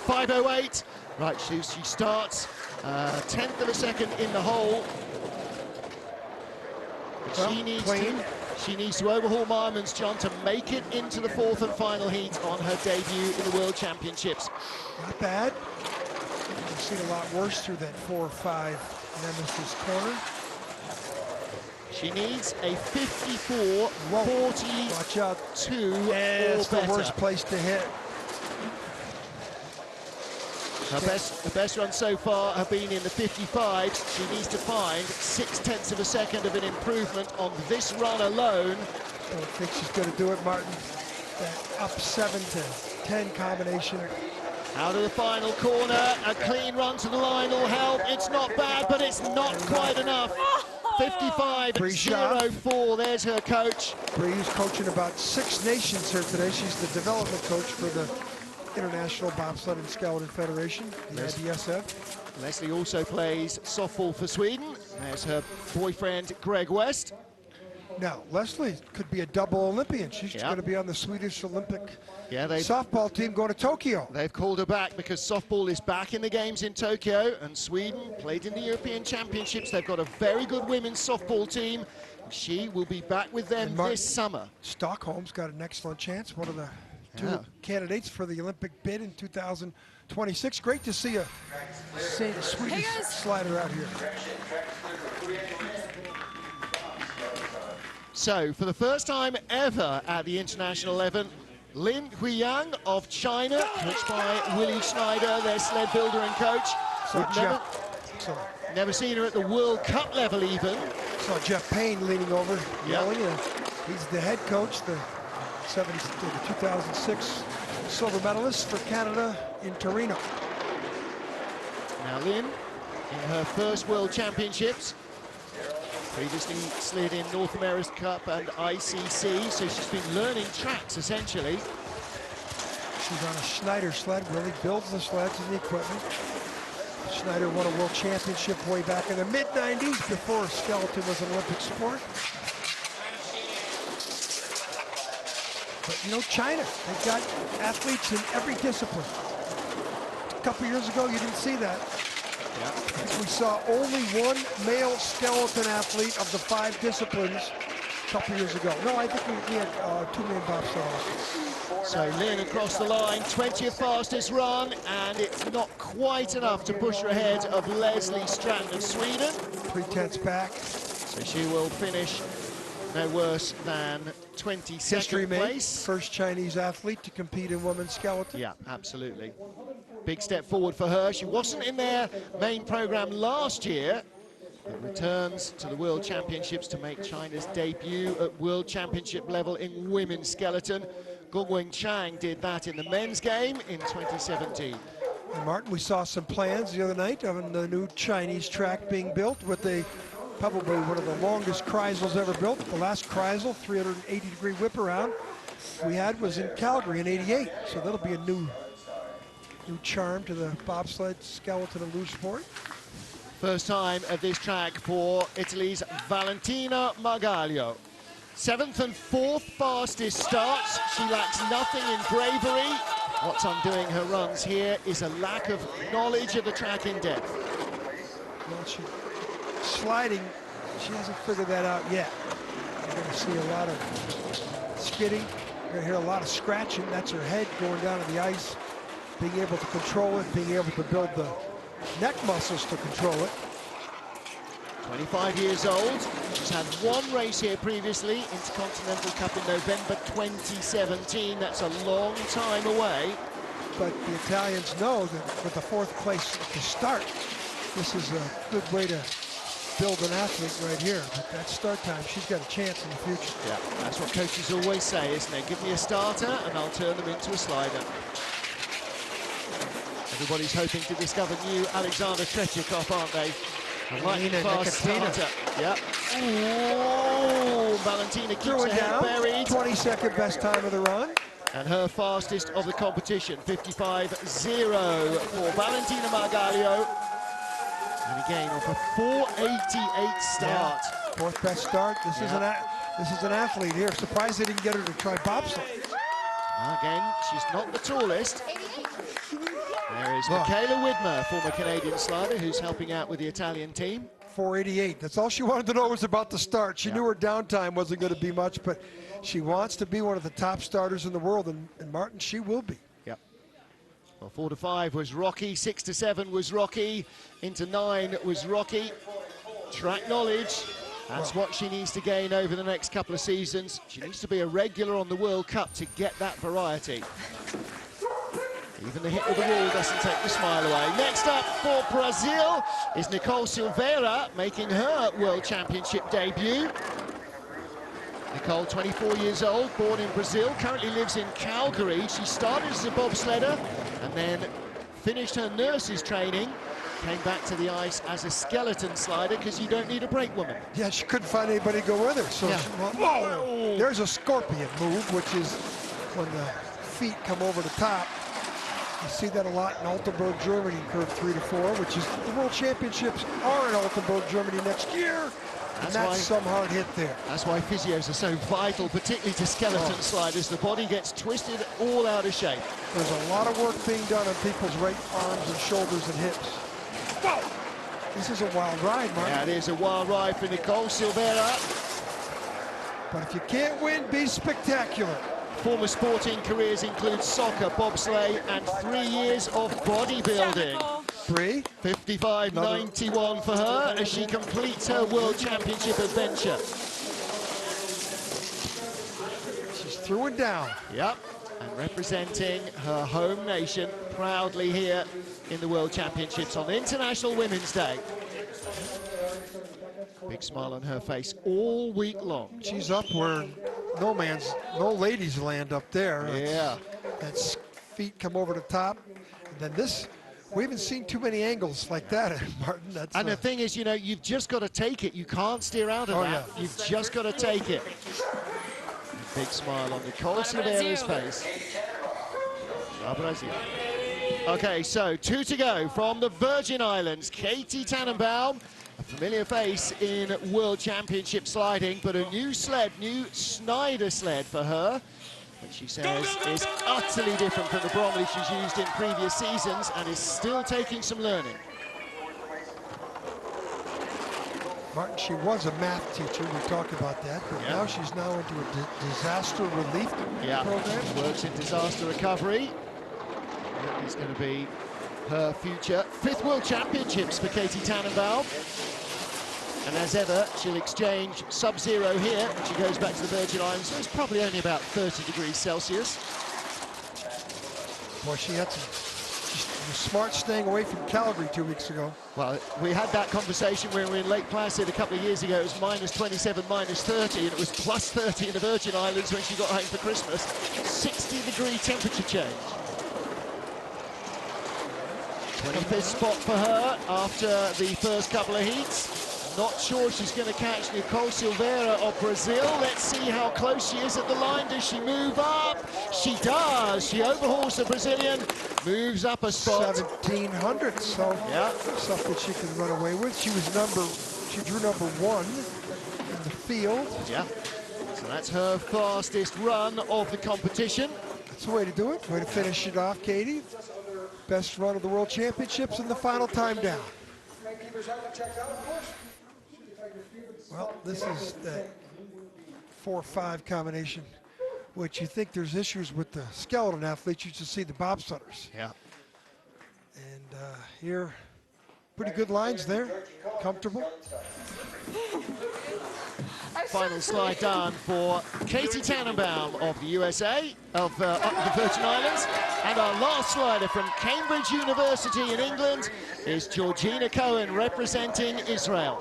5:08. Right, she starts 1/10 of a second in the hole. But Well, she needs clean. to She needs to overhaul Marmons, John, to make it into the fourth and final heat on her debut in the World Championships. Not bad. I've seen a lot worse through that 4 or 5 nemesis corner. She needs a 54-42 Watch out. or It's the better. worst place to hit. Her best runs so far have been in the 55s. She needs to find 0.6 of a second of an improvement on this run alone. I don't think she's going to do it, Martin. That up 7 to 10 combination. Out of the final corner, a clean run to the line will help. It's not bad, but it's not quite enough. 55.04, there's her coach. Bree's coaching about 6 nations here today. She's the development coach for the International Bobsled and Skeleton Federation, the IBSF. Leslie also plays softball for Sweden. There's her boyfriend, Greg West. Now, Leslie could be a double Olympian. She's going to be on the Swedish Olympic softball team going to Tokyo. They've called her back because softball is back in the games in Tokyo, and Sweden played in the European Championships. They've got a very good women's softball team. She will be back with them this summer. Stockholm's got an excellent chance, one of the 2 candidates for the Olympic bid in 2026. Great to see a Swedish slider out here. So, for the first time ever at the International 11, Lin Huiyang of China, coached by Willie Schneider, their sled builder and coach. Never seen her at the World Cup level even. Saw Jeff Payne leaning over, yelling. He's the head coach, the 2006 silver medalist for Canada in Torino. Now Lin, in her first World Championships, previously slid in North America Cup and ICC, so she's been learning tracks essentially. She's on a Schneider sled. Willie builds the sleds and the equipment. Schneider won a World Championship way back in the mid-90s before skeleton was an Olympic sport. But you know, China, they've got athletes in every discipline. A couple years ago, you didn't see that. We saw only 1 male skeleton athlete of the 5 disciplines a couple years ago. No, I think we had 2 men bobsled athletes. So Lin across the line, 20th fastest run, and it's not quite enough to push her ahead of Leslie Stratton of Sweden. 3/10 back. So she will finish no worse than 22nd place. First Chinese athlete to compete in women's skeleton. Yeah, absolutely. Big step forward for her. She wasn't in their main program last year, but returns to the World Championships to make China's debut at World Championship level in women's skeleton. Gongwen Chang did that in the men's game in 2017. And Martin, we saw some plans the other night on the new Chinese track being built with probably one of the longest Kreisels ever built. The last Kreisel, 380-degree whip around we had was in Calgary in '88. So that'll be a new charm to the bobsled skeleton and luge sport. First time at this track for Italy's Valentina Margaglio. 7th and 4th fastest starts. She lacks nothing in bravery. What's undoing her runs here is a lack of knowledge of the track in depth. Well, sliding, she hasn't figured that out yet. You're going to see a lot of skidding. You're going to hear a lot of scratching. That's her head going down to the ice. Being able to control it, being able to build the neck muscles to control it. 25 years old. She's had 1 race here previously, Intercontinental Cup in November 2017. That's a long time away. But the Italians know that with the 4th place at the start, this is a good way to build an athlete right here. But that start time, she's got a chance in the future. Yeah, that's what coaches always say, isn't it? Give me a starter and I'll turn them into a slider. Everybody's hoping to discover new Alexander Tretiakov, aren't they? A lightning fast starter. Yep. Ooh, Valentina keeps her head buried. 22nd best time of the run. And her fastest of the competition, 55.0 for Valentina Margaglio. And again, off a 4.88 start. 4th best start. This is an athlete here. Surprised they didn't get her to try bobsled. Again, she's not the tallest. There is Michaela Widmer, former Canadian slider, who's helping out with the Italian team. 488. That's all she wanted to know was about the start. She knew her downtime wasn't going to be much, but she wants to be one of the top starters in the world, and Martin, she will be. Yep. Well, 4 to 5 was Rocky, 6 to 7 was Rocky, into 9 was Rocky. Track knowledge, that's what she needs to gain over the next couple of seasons. She needs to be a regular on the World Cup to get that variety. Even the hit with the wall doesn't take the smile away. Next up for Brazil is Nicole Silveira, making her World Championship debut. Nicole, 24 years old, born in Brazil, currently lives in Calgary. She started as a bobsledder and then finished her nurse's training, came back to the ice as a skeleton slider because you don't need a brake woman. Yeah, she couldn't find anybody to go with her. So whoa! There's a scorpion move, which is when the feet come over the top. You see that a lot in Altenburg, Germany, curve 3 to 4, which is the World Championships are in Altenburg, Germany next year. And that's some hard hit there. That's why physios are so vital, particularly to skeleton sliders. The body gets twisted all out of shape. There's a lot of work being done on people's right arms and shoulders and hips. Whoa! This is a wild ride, Martin. Yeah, it is a wild ride for Nicole Silveira. But if you can't win, be spectacular. Former sporting careers include soccer, bobsleigh, and 3 years of bodybuilding. 55.91 for her as she completes her World Championship adventure. She's through and down. Yep, and representing her home nation proudly here in the World Championships on International Women's Day. Big smile on her face all week long. She's up where no ladies land up there. Yeah. That's feet come over the top. And then this, we haven't seen too many angles like that, Martin. That's, and the thing is, you know, you've just got to take it. You can't steer out of that. Yeah. You've just got to take it. Big smile on Nicole Silveira's face. Brazil. Okay, so 2 to go from the Virgin Islands. Katie Tannenbaum, a familiar face in World Championship sliding, but a new sled, new Snyder sled for her, which she says is utterly different from the Bromley she's used in previous seasons and is still taking some learning. Martin, she was a math teacher, we talked about that, but now she's into a disaster relief program. She works in disaster recovery. That is going to be her future. 5th World Championships for Katie Tannenbaum. And as ever, she'll exchange sub-zero here when she goes back to the Virgin Islands. So it's probably only about 30 degrees Celsius. Boy, she was smart staying away from Calgary 2 weeks ago. Well, we had that conversation when we were in Lake Placid a couple of years ago. It was -27, -30, and it was +30 in the Virgin Islands when she got home for Christmas. 60-degree temperature change. 25th spot for her after the first couple of heats. Not sure she's going to catch Nicole Silveira of Brazil. Let's see how close she is at the line. Does she move up? She does. She overhauls the Brazilian, moves up a spot. 1700, so something she can run away with. She drew number 1 in the field. Yeah, so that's her fastest run of the competition. That's the way to do it. Way to finish it off, Katie. Best run of the World Championships in the final time down. Well, this is that 4-5 combination, which you think there's issues with the skeleton athletes. You should see the bobsledders. Yeah. And here, pretty good lines there. Comfortable. Final slide down for Katie Tannenbaum of the USA, of the Virgin Islands. And our last slider from Cambridge University in England is Georgina Cohen, representing Israel.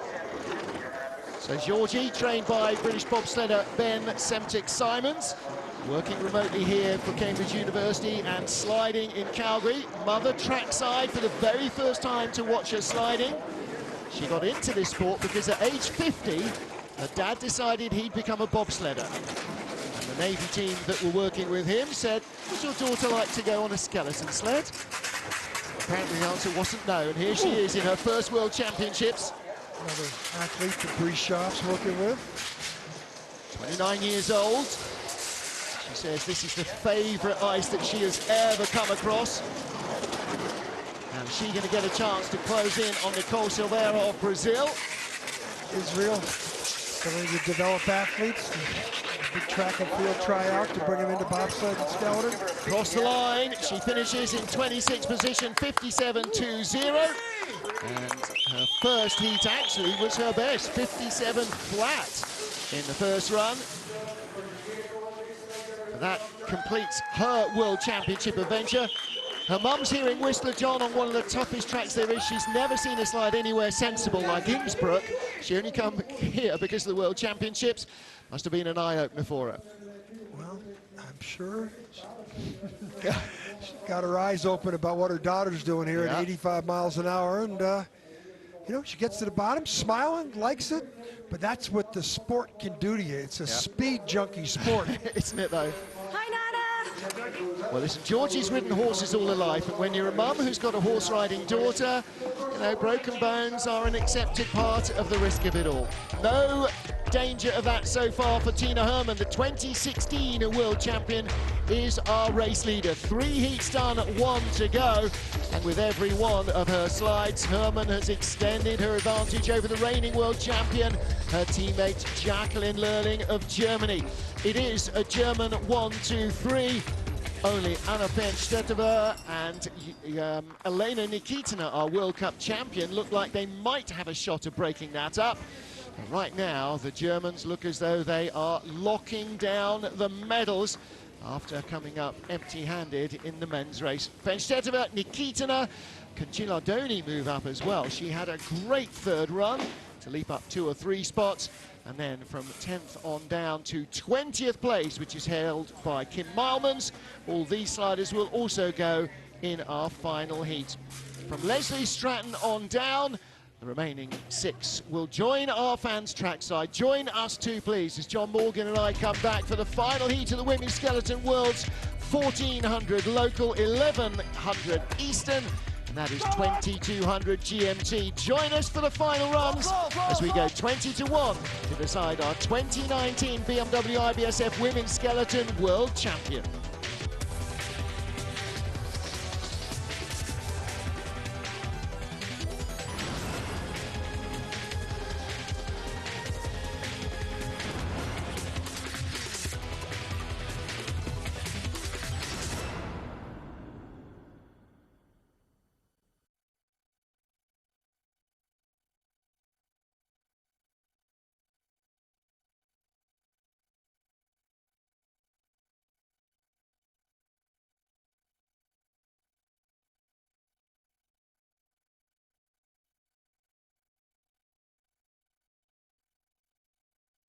So Georgie, trained by British bobsledder Ben Semtic-Simons, working remotely here for Cambridge University and sliding in Calgary. Mother trackside for the very first time to watch her sliding. She got into this sport because at age 50, her dad decided he'd become a bobsledder. And the Navy team that were working with him said, would your daughter like to go on a skeleton sled? Apparently the answer wasn't no, and here she is in her first World Championships. Another athlete that Bree Schaaf's working with. 29 years old. She says this is the favourite ice that she has ever come across. And is she going to get a chance to close in on Nicole Silveira of Brazil? Israel, starting to develop athletes. Big track and field tryout to bring them into bobsled and skeleton. Across the line, she finishes in 26th position, 57.20. And her first heat actually was her best, 57 flat in the first run. That completes her World Championship adventure. Her mum's here in Whistler, John, on one of the toughest tracks there is. She's never seen a slide anywhere sensible like Innsbruck. She only come here because of the World Championships. Must have been an eye-opener for her. Well, I'm sure she's got her eyes open about what her daughter's doing here at 85 miles an hour. And, you know, she gets to the bottom, smiling, likes it. But that's what the sport can do to you. It's a speed junkie sport. Isn't it, though? Hi, Nana. Well, listen, Georgie's ridden horses all her life, and when you're a mum who's got a horse-riding daughter, you know, broken bones are an accepted part of the risk of it all. No danger of that so far for Tina Hermann. The 2016 world champion is our race leader. 3 heats done, 1 to go. And with every one of her slides, Hermann has extended her advantage over the reigning world champion, her teammate Jacqueline Lerling of Germany. It is a German 1, 2, 3. Only Anna Fenstetteva and Elena Nikitina, our World Cup champion, look like they might have a shot of breaking that up. And right now, the Germans look as though they are locking down the medals after coming up empty-handed in the men's race. Fenstetteva, Nikitina, can Gilardoni move up as well? She had a great third run to leap up 2 or 3 spots, and then from 10th on down to 20th place, which is held by Kim Milmans. All these sliders will also go in our final heat. From Leslie Stratton on down, the remaining 6 will join our fans trackside. Join us too, please, as John Morgan and I come back for the final heat of the Women's Skeleton Worlds. 1400 local, 1100 Eastern, and that is 2200 GMT. Join us for the final runs as we go 20-1 to decide our 2019 BMW IBSF Women's Skeleton World Champion.